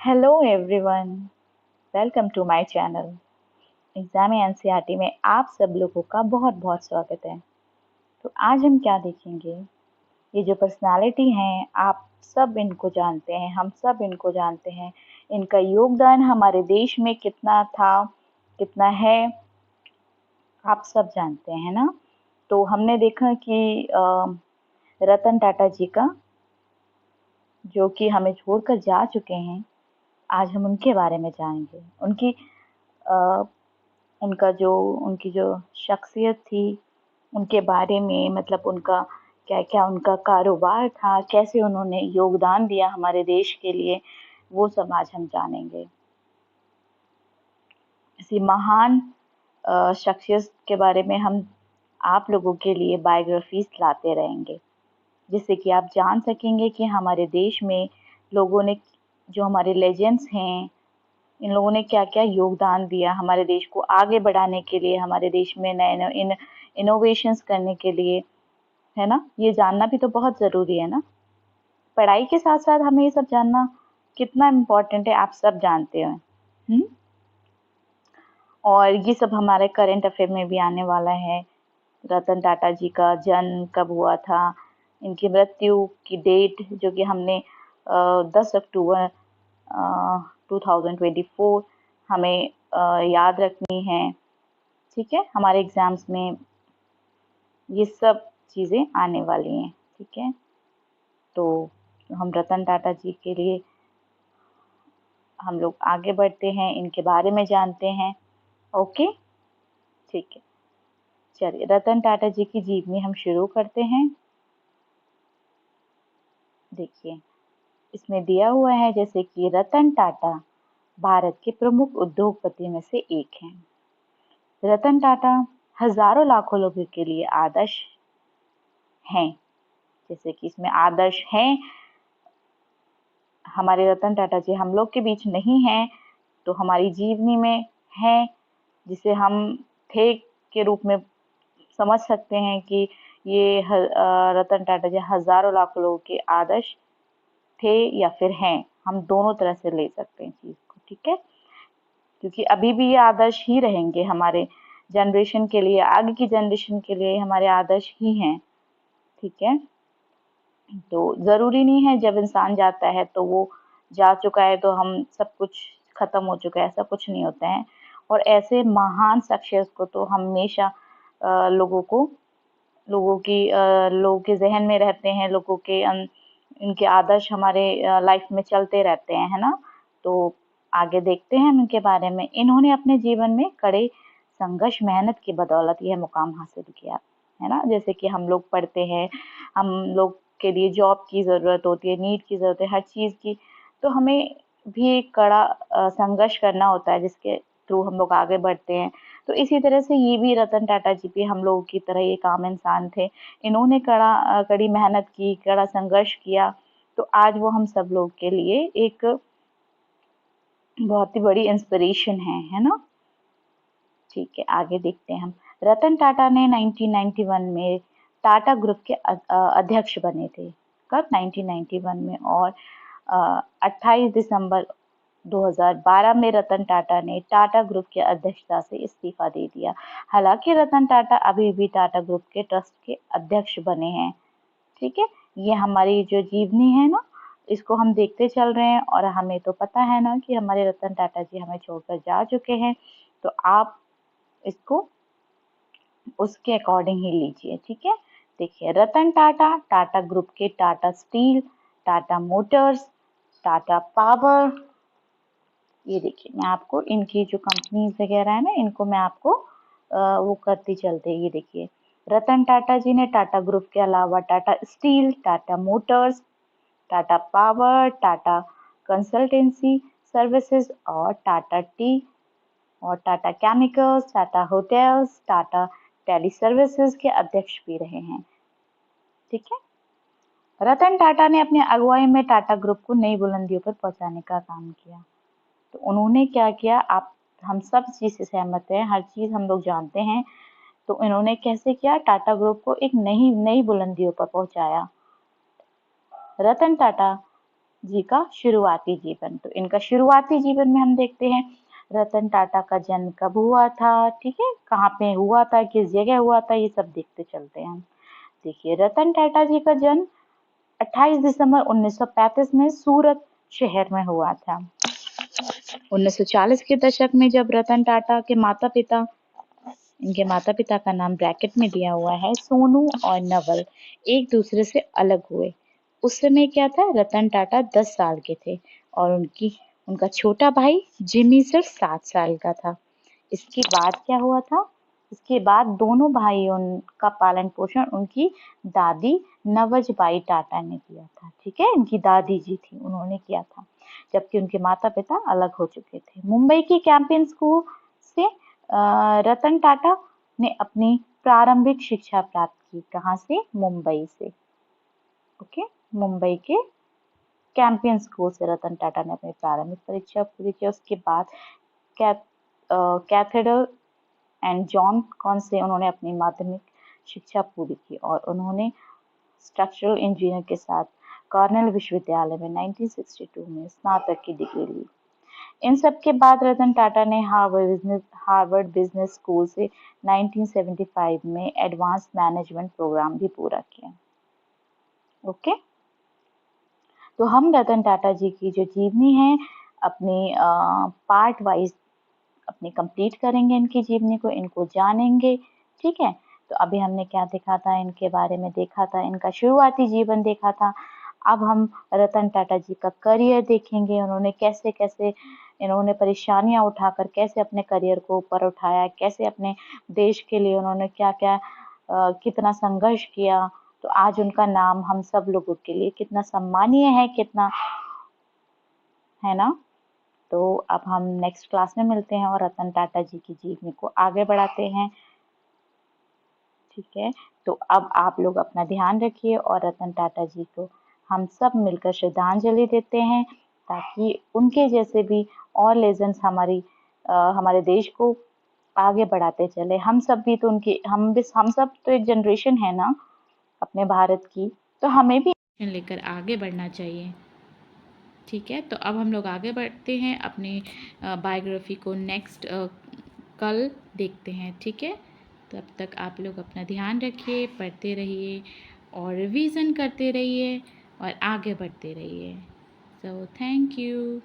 Hello everyone, welcome to my channel. Exam NCERT में आप सब लोगों का बहुत बहुत स्वागत है। तो आज हम क्या देखेंगे? ये जो पर्सनालिटी हैं, आप सब इनको जानते हैं, हम सब इनको जानते हैं। इनका योगदान हमारे देश में कितना था, कितना है, आप सब जानते हैं ना। तो हमने देखा कि रतन टाटा जी का, जो कि हमें छोड़कर जा चुके हैं, आज हम उनके बारे में जानेंगे। अ, उनकी जो शख्सियत थी, उनके बारे में, मतलब उनका क्या-क्या उनका कारोबार था, कैसे उन्होंने योगदान दिया हमारे देश के लिए, वो सब आज हम जानेंगे। इसी महान शख्सियत के बारे में हम आप लोगों के लिए बायोग्राफीज़ लाते रहेंगे, जिससे कि आप जान सकेंगे कि हमारे देश में लोगों ने, जो हमारे लेजेंड्स हैं, इन लोगों ने क्या-क्या योगदान दिया हमारे देश को आगे बढ़ाने के लिए, हमारे देश में नए-नए इनोवेशंस करने के लिए, है ना? ये जानना भी तो बहुत ज़रूरी है ना? पढ़ाई के साथ-साथ हमें ये सब जानना कितना इम्पोर्टेंट है, आप सब जानते हैं। हुँ? और ये सब हमारे करंट अफ़ेयर में भी आने वाला है। रतन टाटा जी का जन्म कब हुआ था, इनकी मृत्यु की डेट जो कि हमने 10 अक्टूबर 2024 हमें याद रखनी है, ठीक है? हमारे एग्ज़ाम्स में ये सब चीज़ें आने वाली हैं, ठीक है? तो हम रतन टाटा जी के लिए हम लोग आगे बढ़ते हैं, इनके बारे में जानते हैं, ओके? ठीक है। चलिए, रतन टाटा जी की जीवनी हम शुरू करते हैं। देखिए, इसमें दिया हुआ है जैसे कि रतन टाटा भारत के प्रमुख उद्योगपति में से एक हैं। रतन टाटा हज़ारों लाखों लोगों के लिए आदर्श हैं। जैसे कि इसमें आदर्श हैं, हमारे रतन टाटा जी हम लोग के बीच नहीं हैं, तो हमारी जीवनी में हैं, जिसे हम थे के रूप में समझ सकते हैं कि ये रतन टाटा जी हज़ारों लाखों लोगों के आदर्श थे या फिर हैं। हम दोनों तरह से ले सकते हैं चीज़ को, ठीक है? क्योंकि अभी भी ये आदर्श ही रहेंगे हमारे जनरेशन के लिए, आगे की जनरेशन के लिए हमारे आदर्श ही हैं, ठीक है? तो ज़रूरी नहीं है जब इंसान जाता है तो वो जा चुका है तो हम सब कुछ ख़त्म हो चुका है, ऐसा कुछ नहीं होता है। और ऐसे महान शख्सियत को तो हमेशा लोगों को लोगों के ज़हन में रहते हैं, लोगों के इनके आदर्श हमारे लाइफ में चलते रहते हैं, है ना? तो आगे देखते हैं हम इनके बारे में। इन्होंने अपने जीवन में कड़े संघर्ष, मेहनत की बदौलत यह मुकाम हासिल किया, है ना? जैसे कि हम लोग पढ़ते हैं, हम लोग के लिए जॉब की ज़रूरत होती है, नीट की ज़रूरत है, हर चीज़ की, तो हमें भी एक कड़ा संघर्ष करना होता है जिसके थ्रू हम लोग आगे बढ़ते हैं। तो इसी तरह से ये भी रतन टाटा जी भी हम लोगों की तरह एक आम इंसान थे। इन्होंने कड़ी मेहनत की, कड़ा संघर्ष किया, तो आज वो हम सब लोग के लिए एक बहुत ही बड़ी इंस्पिरेशन है ना? ठीक है, आगे देखते हैं हम। रतन टाटा ने 1991 में टाटा ग्रुप के अध्यक्ष बने थे। कब? 1991 में। और 28 दिसंबर 2012 में रतन टाटा ने टाटा ग्रुप की अध्यक्षता से इस्तीफा दे दिया। हालांकि रतन टाटा अभी भी टाटा ग्रुप के ट्रस्ट के अध्यक्ष बने हैं, ठीक है? ये हमारी जो जीवनी है ना, इसको हम देखते चल रहे हैं और हमें तो पता है ना कि हमारे रतन टाटा जी हमें छोड़कर जा चुके हैं, तो आप इसको उसके अकॉर्डिंग ही लीजिए, ठीक है? देखिए, रतन टाटा टाटा ग्रुप के Tata steel, Tata motors, Tata power, ये देखिए मैं आपको इनकी जो कंपनीज वगैरह है ना, इनको मैं आपको वो करती चलते, ये देखिए रतन टाटा जी ने टाटा ग्रुप के अलावा Tata steel, Tata motors, Tata power, Tata consultancy services और टाटा टी और Tata chemicals, Tata hotels, Tata tele services के अध्यक्ष भी रहे हैं, ठीक है? रतन टाटा ने अपनी अगुवाई में टाटा ग्रुप को नई बुलंदियों पर पहुंचाने का काम किया। तो उन्होंने क्या किया, आप हम सब चीज़ से सहमत हैं, हर चीज़ हम लोग जानते हैं। तो इन्होंने कैसे किया, टाटा ग्रुप को एक नई नई बुलंदियों पर पहुंचाया। रतन टाटा जी का शुरुआती जीवन। तो इनका शुरुआती जीवन में हम देखते हैं रतन टाटा का जन्म कब हुआ था, ठीक है, कहाँ पे हुआ था, किस जगह हुआ था, ये सब देखते चलते हैं हम। देखिए रतन टाटा जी का जन्म 28 दिसंबर 1935 में सूरत शहर में हुआ था। 1940 के दशक में जब रतन टाटा के माता-पिता, इनके माता-पिता का नाम ब्रैकेट में दिया हुआ है, सोनू और नवल एक दूसरे से अलग हुए। उस समय क्या था, रतन टाटा 10 साल के थे और उनका छोटा भाई जिमी सिर्फ 7 साल का था। इसके बाद क्या हुआ था, इसके बाद दोनों भाइयों का पालन पोषण उनकी दादी नवजबाई टाटा ने किया था, ठीक है, इनकी दादी जी थी, उन्होंने किया था, जबकि उनके माता पिता अलग हो चुके थे। मुंबई की कैंपियन स्कूल से रतन टाटा ने अपनी प्रारंभिक शिक्षा प्राप्त की। कहाँ से, मुंबई से, ओके, मुंबई के कैंपियन स्कूल से रतन टाटा ने अपनी प्रारंभिक परीक्षा पूरी की। उसके बाद कैथेड्रल एंड जॉन कॉन से उन्होंने अपनी माध्यमिक शिक्षा पूरी की और उन्होंने स्ट्रक्चरल इंजीनियर के साथ कॉर्नेल विश्वविद्यालय में 1962 में स्नातक की डिग्री ली। इन सब के बाद रतन टाटा ने हार्वर्ड बिजनेस स्कूल से 1975 में एडवांस मैनेजमेंट प्रोग्राम भी पूरा किया। ओके, तो हम रतन टाटा जी की जो जीवनी है अपनी पार्ट वाइज अपनी कंप्लीट करेंगे, इनकी जीवनी को, इनको जानेंगे, ठीक है। तो अभी हमने क्या देखा था, इनके बारे में देखा था, इनका शुरुआती जीवन देखा था। अब हम रतन टाटा जी का करियर देखेंगे, उन्होंने कैसे कैसे इन्होंने परेशानियां उठाकर कैसे अपने करियर को ऊपर उठाया, कैसे अपने देश के लिए उन्होंने क्या क्या कितना संघर्ष किया। तो आज उनका नाम हम सब लोगों के लिए कितना सम्मानीय है, कितना, है ना। तो अब हम नेक्स्ट क्लास में मिलते हैं और रतन टाटा जी की जीवनी को आगे बढ़ाते हैं, ठीक है। तो अब आप लोग अपना ध्यान रखिए और रतन टाटा जी को हम सब मिलकर श्रद्धांजलि देते हैं, ताकि उनके जैसे भी और लेजेंड्स हमारे देश को आगे बढ़ाते चले। हम सब भी तो उनकी हम सब तो एक जनरेशन है ना अपने भारत की, तो हमें भी लेकर आगे बढ़ना चाहिए, ठीक है। तो अब हम लोग आगे बढ़ते हैं अपनी बायोग्राफी को नेक्स्ट कल देखते हैं, ठीक है। तब तक आप लोग अपना ध्यान रखिए, पढ़ते रहिए और रिवीजन करते रहिए और आगे बढ़ते रहिए। So thank you.